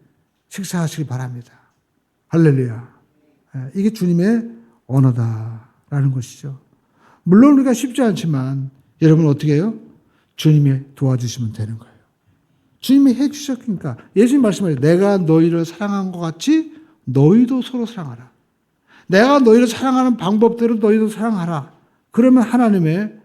식사하시기 바랍니다. 할렐루야. 이게 주님의 언어다라는 것이죠. 물론 우리가 쉽지 않지만 여러분 어떻게 해요? 주님이 도와주시면 되는 거예요. 주님이 해주셨으니까 예수님 말씀하세요. 내가 너희를 사랑한 것 같이 너희도 서로 사랑하라. 내가 너희를 사랑하는 방법대로 너희도 사랑하라. 그러면 하나님의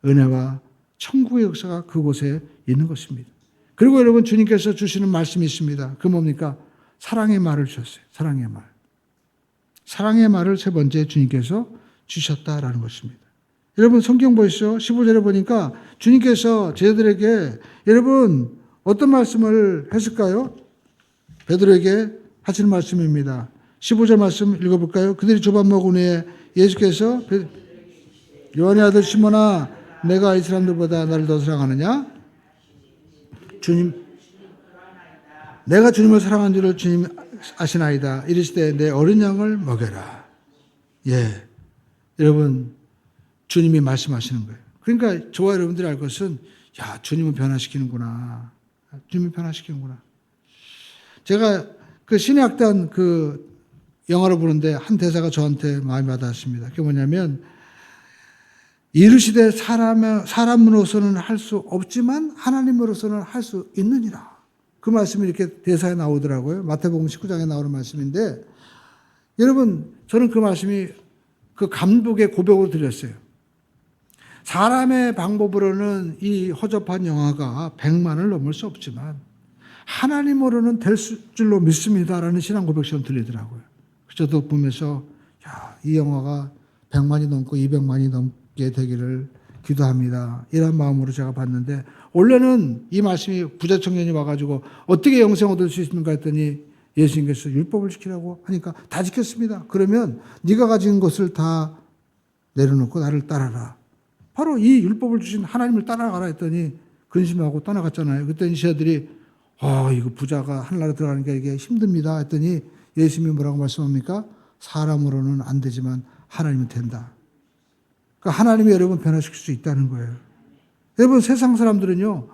은혜와 천국의 역사가 그곳에 있는 것입니다. 그리고 여러분 주님께서 주시는 말씀이 있습니다. 그 뭡니까? 사랑의 말을 주셨어요. 사랑의 말. 사랑의 말을 세 번째 주님께서 주셨다라는 것입니다. 여러분 성경 보시죠. 15절에 보니까 주님께서 제자들에게 여러분 어떤 말씀을 했을까요? 베드로에게 하시는 말씀입니다. 15절 말씀 읽어볼까요? 그들이 조밥 먹은 후에 예수께서 요한의 아들 시몬아 내가 이 사람들보다 나를 더 사랑하느냐? 주님 내가 주님을 사랑한 줄을 주님 아시나이다. 이르시되 내 어린 양을 먹여라. 예, 여러분 주님이 말씀하시는 거예요. 그러니까 저와 여러분들이 알 것은 주님은 변화시키는구나. 주님이 변화시키는구나. 제가 그 신의 악단 그 영화를 보는데 한 대사가 저한테 마음이 와닿았습니다. 그게 뭐냐면 이르시되 사람으로서는 할 수 없지만 하나님으로서는 할 수 있느니라. 그 말씀이 이렇게 대사에 나오더라고요. 마태복음 19장에 나오는 말씀인데 여러분 저는 그 말씀이 그 감독의 고백으로 들렸어요. 사람의 방법으로는 이 허접한 영화가 100만을 넘을 수 없지만 하나님으로는 될 줄로 믿습니다라는 신앙 고백처럼 들리더라고요. 저도 보면서 이 영화가 100만이 넘고 200만이 넘게 되기를 기도합니다. 이런 마음으로 제가 봤는데 원래는 이 말씀이 부자 청년이 와가지고 어떻게 영생 얻을 수 있는가 했더니 예수님께서 율법을 지키라고 하니까 다 지켰습니다. 그러면 네가 가진 것을 다 내려놓고 나를 따라라. 바로 이 율법을 주신 하나님을 따라가라 했더니 근심하고 떠나갔잖아요. 그랬더니 제자들이 이거 부자가 하늘나라 들어가니까 이게 힘듭니다 했더니 예수님이 뭐라고 말씀합니까? 사람으로는 안 되지만 하나님은 된다. 그러니까 하나님이 여러분 변화시킬 수 있다는 거예요. 여러분 세상 사람들은요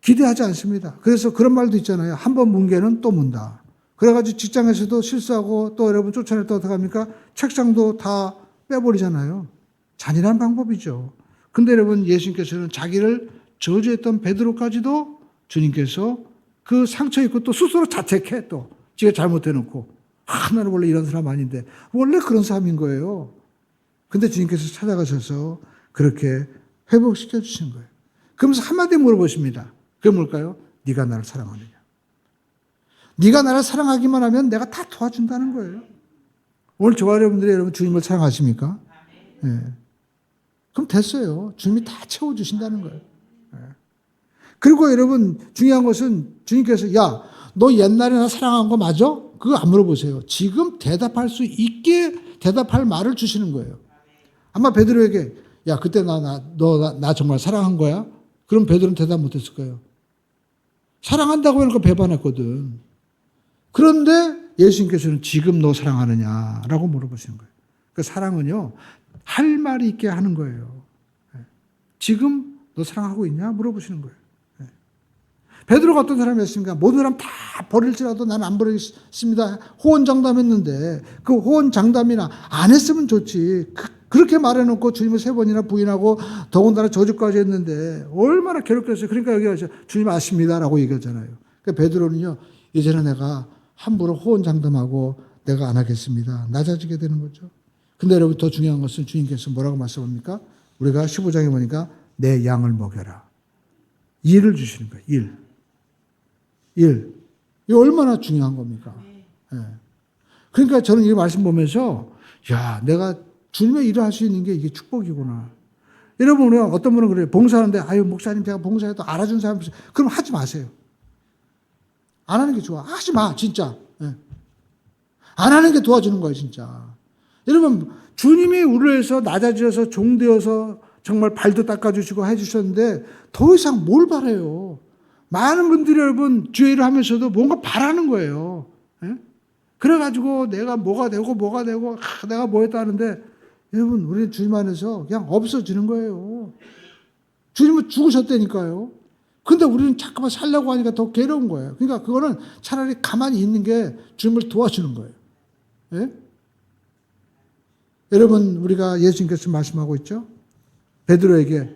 기대하지 않습니다. 그래서 그런 말도 있잖아요. 한 번 문 개는 또 문다. 그래가지고 직장에서도 실수하고 또 여러분 쫓아낼 때 어떡합니까? 책상도 다 빼버리잖아요. 잔인한 방법이죠. 근데 여러분, 예수님께서는 자기를 저주했던 베드로까지도 주님께서 그 상처 입고 또 스스로 자책해, 또 지가 잘못해놓고, 나는 원래 이런 사람 아닌데 원래 그런 사람인 거예요. 근데 주님께서 찾아가셔서 그렇게 회복시켜 주신 거예요. 그러면서 한마디 물어보십니다. 그게 뭘까요? 네가 나를 사랑하느냐? 네가 나를 사랑하기만 하면 내가 다 도와준다는 거예요. 오늘 저와 여러분들이 여러분 주님을 사랑하십니까? 네. 그럼 됐어요. 주님이 다 채워주신다는 거예요. 네. 그리고 여러분 중요한 것은 주님께서 야, 너 옛날에 나 사랑한 거 맞아? 그거 안 물어보세요. 지금 대답할 수 있게 대답할 말을 주시는 거예요. 아마 베드로에게 야, 그때 나 정말 사랑한 거야? 그럼 베드로는 대답 못했을 거예요. 사랑한다고 해놓고 배반했거든. 그런데 예수님께서는 지금 너 사랑하느냐라고 물어보시는 거예요. 그 사랑은요, 할 말이 있게 하는 거예요. 지금 너 사랑하고 있냐? 물어보시는 거예요. 베드로가 어떤 사람이었습니까? 모든 사람 다 버릴지라도 나는 안 버리겠습니다. 호언장담했는데 그 호언장담이나 안 했으면 좋지. 그렇게 말해놓고 주님을 3번이나 부인하고 더군다나 저주까지 했는데 얼마나 괴롭겠어요. 그러니까 여기 와서 주님 아십니다라고 얘기하잖아요. 그러니까 베드로는요, 이제는 내가 함부로 호언장담하고 내가 안 하겠습니다. 낮아지게 되는 거죠. 근데 여러분 더 중요한 것은 주님께서 뭐라고 말씀합니까? 우리가 15장에 보니까 내 양을 먹여라. 일을 주시는 거예요. 일. 이게 얼마나 중요한 겁니까? 네. 그러니까 저는 이 말씀 보면서 야, 내가 주님의 일을 할 수 있는 게 이게 축복이구나. 여러분, 어떤 분은 그래요. 봉사하는데 아유 목사님 제가 봉사해도 알아준 사람 없어요. 그럼 하지 마세요. 안 하는 게 좋아. 하지 마, 진짜. 네. 안 하는 게 도와주는 거예요, 진짜. 여러분, 주님이 우리를 위해서 낮아져서 종되어서 정말 발도 닦아주시고 해주셨는데 더 이상 뭘 바라요? 많은 분들이 여러분 주의 일을 하면서도 뭔가 바라는 거예요. 네? 그래가지고 내가 뭐가 되고 내가 뭐 했다 하는데 여러분 우리는 주님 안에서 그냥 없어지는 거예요. 주님은 죽으셨다니까요. 근데 우리는 자꾸만 살려고 하니까 더 괴로운 거예요. 그러니까 그거는 차라리 가만히 있는 게 주님을 도와주는 거예요. 네? 여러분 우리가 예수님께서 말씀하고 있죠. 베드로에게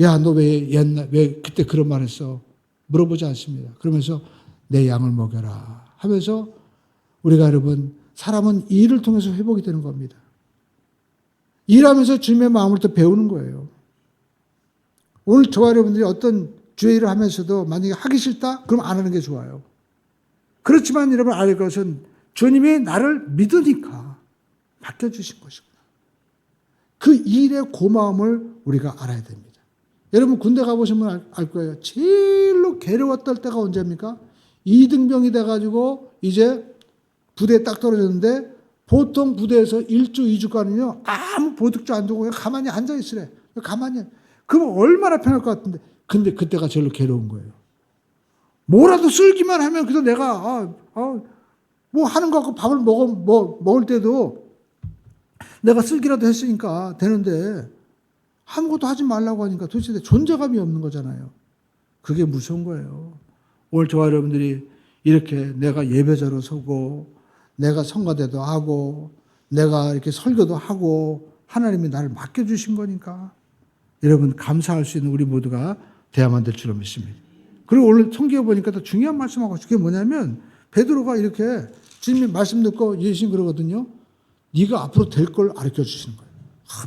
야, 너 왜 그때 그런 말 했어? 물어보지 않습니다. 그러면서 내 양을 먹여라 하면서 우리가 여러분 사람은 일을 통해서 회복이 되는 겁니다. 일하면서 주님의 마음을 또 배우는 거예요. 오늘 저와 여러분들이 어떤 주의 일을 하면서도 만약에 하기 싫다? 그럼 안 하는 게 좋아요. 그렇지만 여러분 알 것은 주님이 나를 믿으니까 맡겨주신 것이구나. 그 일의 고마움을 우리가 알아야 됩니다. 여러분 군대 가보시면 알 거예요. 제일로 괴로웠던 때가 언제입니까? 2등병이 돼가지고 이제 부대에 딱 떨어졌는데 보통 부대에서 1주, 2주간은요 아무 보직도 안 두고 그냥 가만히 앉아있으래. 가만히. 그럼 얼마나 편할 것 같은데. 근데 그때가 제일로 괴로운 거예요. 뭐라도 쓸기만 하면 그래서 내가 뭐 하는 거 같고 밥을 먹을 때도 내가 쓸기라도 했으니까 되는데 아무것도 하지 말라고 하니까 도대체 존재감이 없는 거잖아요. 그게 무서운 거예요. 오늘 저와 여러분들이 이렇게 내가 예배자로 서고 내가 성가대도 하고 내가 이렇게 설교도 하고 하나님이 나를 맡겨주신 거니까 여러분 감사할 수 있는 우리 모두가 돼야만 될 줄로 믿습니다. 그리고 오늘 성경에 보니까 더 중요한 말씀하고 그게 뭐냐면 베드로가 이렇게 주님의 말씀 듣고 예수님 그러거든요. 네가 앞으로 될 걸 가르쳐 주시는 거예요.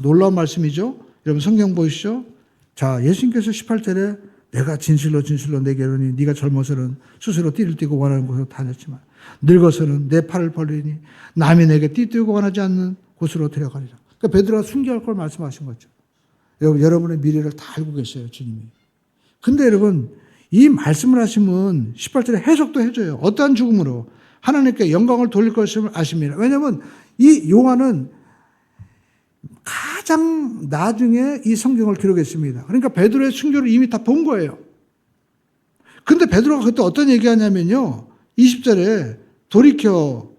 놀라운 말씀이죠. 여러분 성경 보시죠. 자, 예수님께서 18절에 내가 진실로 내게 이르니 네가 젊어서는 스스로 띠를 띠고 원하는 곳으로 다녔지만 늙어서는 내 팔을 벌리니 남이 내게 띠 띠고 원하지 않는 곳으로 데려가리라. 그러니까 베드로가 순교할 걸 말씀하신 거죠. 여러분의 미래를 다 알고 계셔요, 주님이. 근데 여러분 이 말씀을 하시면 18절에 해석도 해줘요. 어떠한 죽음으로 하나님께 영광을 돌릴 것임을 아십니다. 왜냐하면 이 요한은 가장 나중에 이 성경을 기록했습니다. 그러니까 베드로의 순교를 이미 다 본 거예요. 근데 베드로가 그때 어떤 얘기하냐면요. 20절에 돌이켜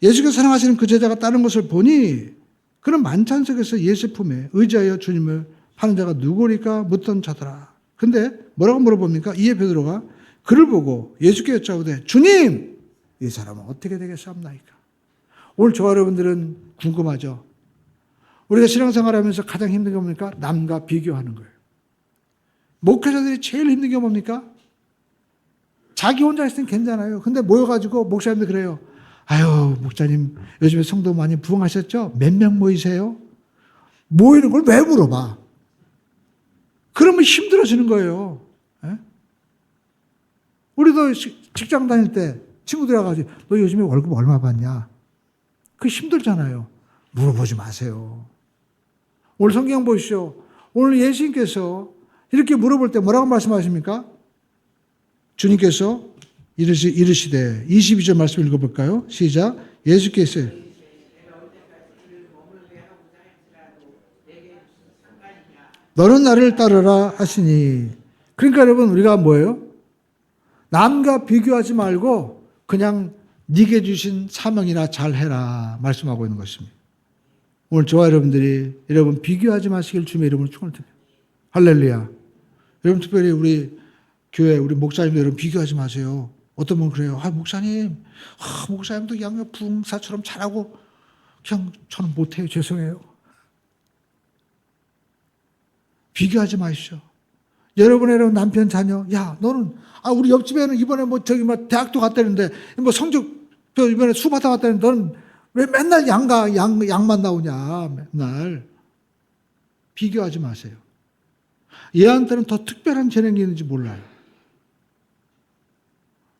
예수께서 사랑하시는 그 제자가 따른 것을 보니 그는 만찬 속에서 예수 품에 의지하여 주님을 파는 자가 누구리까 묻던 자더라. 근데 뭐라고 물어봅니까? 이에 베드로가 그를 보고 예수께 여짜오되 주님 이 사람은 어떻게 되겠사옵나이까? 오늘 저와 여러분들은 궁금하죠. 우리가 신앙생활하면서 가장 힘든 게 뭡니까? 남과 비교하는 거예요. 목회자들이 제일 힘든 게 뭡니까? 자기 혼자 있을 땐 괜찮아요. 근데 모여가지고 목사님들 그래요. 아유, 목사님 요즘에 성도 많이 부흥하셨죠? 몇 명 모이세요? 모이는 걸 왜 물어봐? 그러면 힘들어지는 거예요. 에? 우리도 직장 다닐 때 친구들 와가지고 너 요즘에 월급 얼마 받냐? 그게 힘들잖아요. 물어보지 마세요. 오늘 성경 보시죠. 오늘 예수님께서 이렇게 물어볼 때 뭐라고 말씀하십니까? 주님께서 이르시되 22절 말씀 읽어볼까요? 시작. 예수께서 너는 나를 따르라 하시니. 그러니까 여러분 우리가 뭐예요? 남과 비교하지 말고 그냥 네게 주신 사명이나 잘해라 말씀하고 있는 것입니다. 오늘 저와 여러분들이 여러분 비교하지 마시길 주님의 이름으로 축원드립니다. 할렐루야. 여러분 특별히 우리 교회 우리 목사님들 여러분 비교하지 마세요. 어떤 분은 그래요. 목사님도 양옆 부흥사처럼 잘하고 그냥 저는 못해요. 죄송해요. 비교하지 마십시오. 여러분 남편 자녀, 야 너는 우리 옆집에는 이번에 대학도 갔다는데 성적 이번에 수 받아갔다는데 너는 왜 맨날 양만 나오냐 맨날. 비교하지 마세요. 얘한테는 더 특별한 재능이 있는지 몰라요.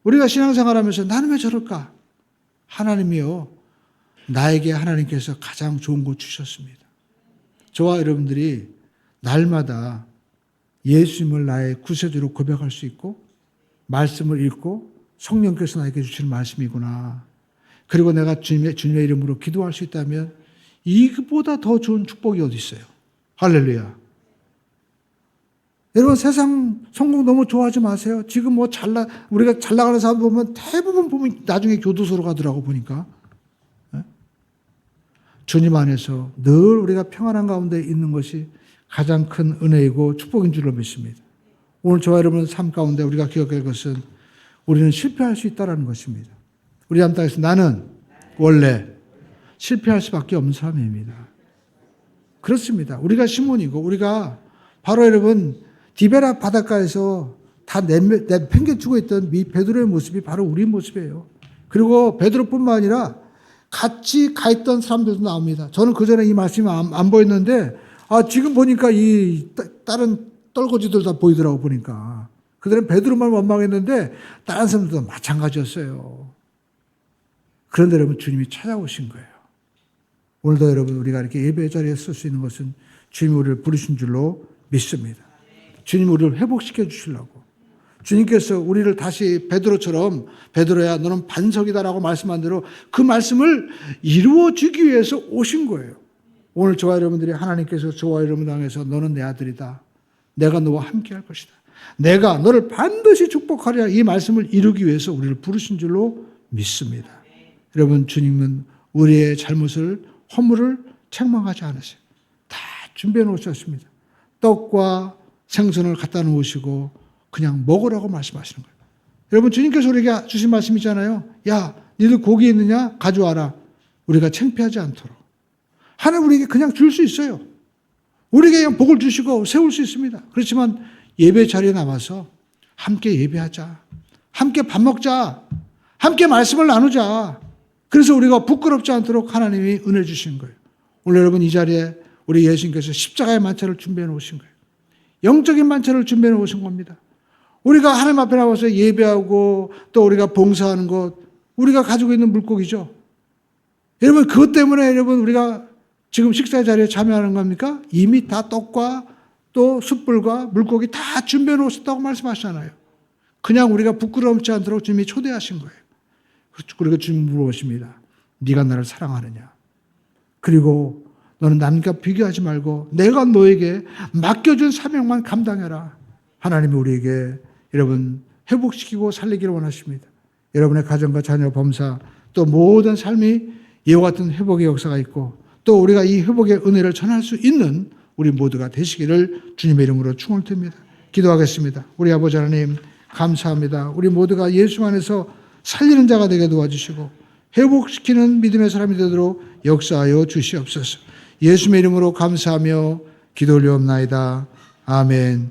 우리가 신앙생활하면서 나는 왜 저럴까? 하나님이요. 나에게 하나님께서 가장 좋은 거 주셨습니다. 저와 여러분들이 날마다 예수님을 나의 구세주로 고백할 수 있고 말씀을 읽고 성령께서 나에게 주시는 말씀이구나. 그리고 내가 주님의 이름으로 기도할 수 있다면 이보다 더 좋은 축복이 어디 있어요. 할렐루야. 여러분 세상 성공 너무 좋아하지 마세요. 지금 우리가 잘 나가는 사람 보면 대부분 보면 나중에 교도소로 가더라고 보니까. 주님 안에서 늘 우리가 평안한 가운데 있는 것이 가장 큰 은혜이고 축복인 줄로 믿습니다. 오늘 저와 여러분의 삶 가운데 우리가 기억할 것은 우리는 실패할 수 있다는 것입니다. 우리 함당에서 나는 원래 실패할 수밖에 없는 사람입니다. 그렇습니다. 우리가 시몬이고 우리가 바로 여러분 디베라 바닷가에서 다 내팽개치고 있던 베드로의 모습이 바로 우리 모습이에요. 그리고 베드로뿐만 아니라 같이 가 있던 사람들도 나옵니다. 저는 그전에 이 말씀이 안 보였는데 지금 보니까 이 다른 떨거지들 다 보이더라고 보니까. 그들은 베드로만 원망했는데 다른 사람들도 마찬가지였어요. 그런데 여러분 주님이 찾아오신 거예요. 오늘도 여러분 우리가 이렇게 예배 자리에 설 수 있는 것은 주님이 우리를 부르신 줄로 믿습니다. 주님이 우리를 회복시켜 주시려고. 주님께서 우리를 다시 베드로처럼 베드로야 너는 반석이다라고 말씀한 대로 그 말씀을 이루어주기 위해서 오신 거예요. 오늘 저와 여러분들이 하나님께서 저와 여러분 향해서 너는 내 아들이다. 내가 너와 함께 할 것이다. 내가 너를 반드시 축복하리라 이 말씀을 이루기 위해서 우리를 부르신 줄로 믿습니다. 여러분 주님은 우리의 잘못을 허물을 책망하지 않으세요. 다 준비해 놓으셨습니다. 떡과 생선을 갖다 놓으시고 그냥 먹으라고 말씀하시는 거예요. 여러분 주님께서 우리에게 주신 말씀이잖아요. 야 니들 고기 있느냐? 가져와라. 우리가 창피하지 않도록. 하나님 우리에게 그냥 줄 수 있어요. 우리에게 그냥 복을 주시고 세울 수 있습니다. 그렇지만 예배 자리에 남아서 함께 예배하자. 함께 밥 먹자. 함께 말씀을 나누자. 그래서 우리가 부끄럽지 않도록 하나님이 은혜 주신 거예요. 오늘 여러분 이 자리에 우리 예수님께서 십자가의 만찬을 준비해 놓으신 거예요. 영적인 만찬을 준비해 놓으신 겁니다. 우리가 하나님 앞에 나와서 예배하고 또 우리가 봉사하는 것 우리가 가지고 있는 물고기죠. 여러분 그것 때문에 여러분 우리가 지금 식사 자리에 참여하는 겁니까? 이미 다 떡과 또 숯불과 물고기 다 준비해 놓으셨다고 말씀하시잖아요. 그냥 우리가 부끄러움치 않도록 주님이 초대하신 거예요. 그리고 주님 물어보십니다. 네가 나를 사랑하느냐? 그리고 너는 남과 비교하지 말고 내가 너에게 맡겨준 사명만 감당해라. 하나님이 우리에게 여러분 회복시키고 살리기를 원하십니다. 여러분의 가정과 자녀 범사 또 모든 삶이 이와 같은 회복의 역사가 있고 또 우리가 이 회복의 은혜를 전할 수 있는 우리 모두가 되시기를 주님의 이름으로 축원드립니다. 기도하겠습니다. 우리 아버지 하나님 감사합니다. 우리 모두가 예수 안에서 살리는 자가 되게 도와주시고 회복시키는 믿음의 사람이 되도록 역사하여 주시옵소서. 예수님의 이름으로 감사하며 기도 올리옵나이다. 아멘.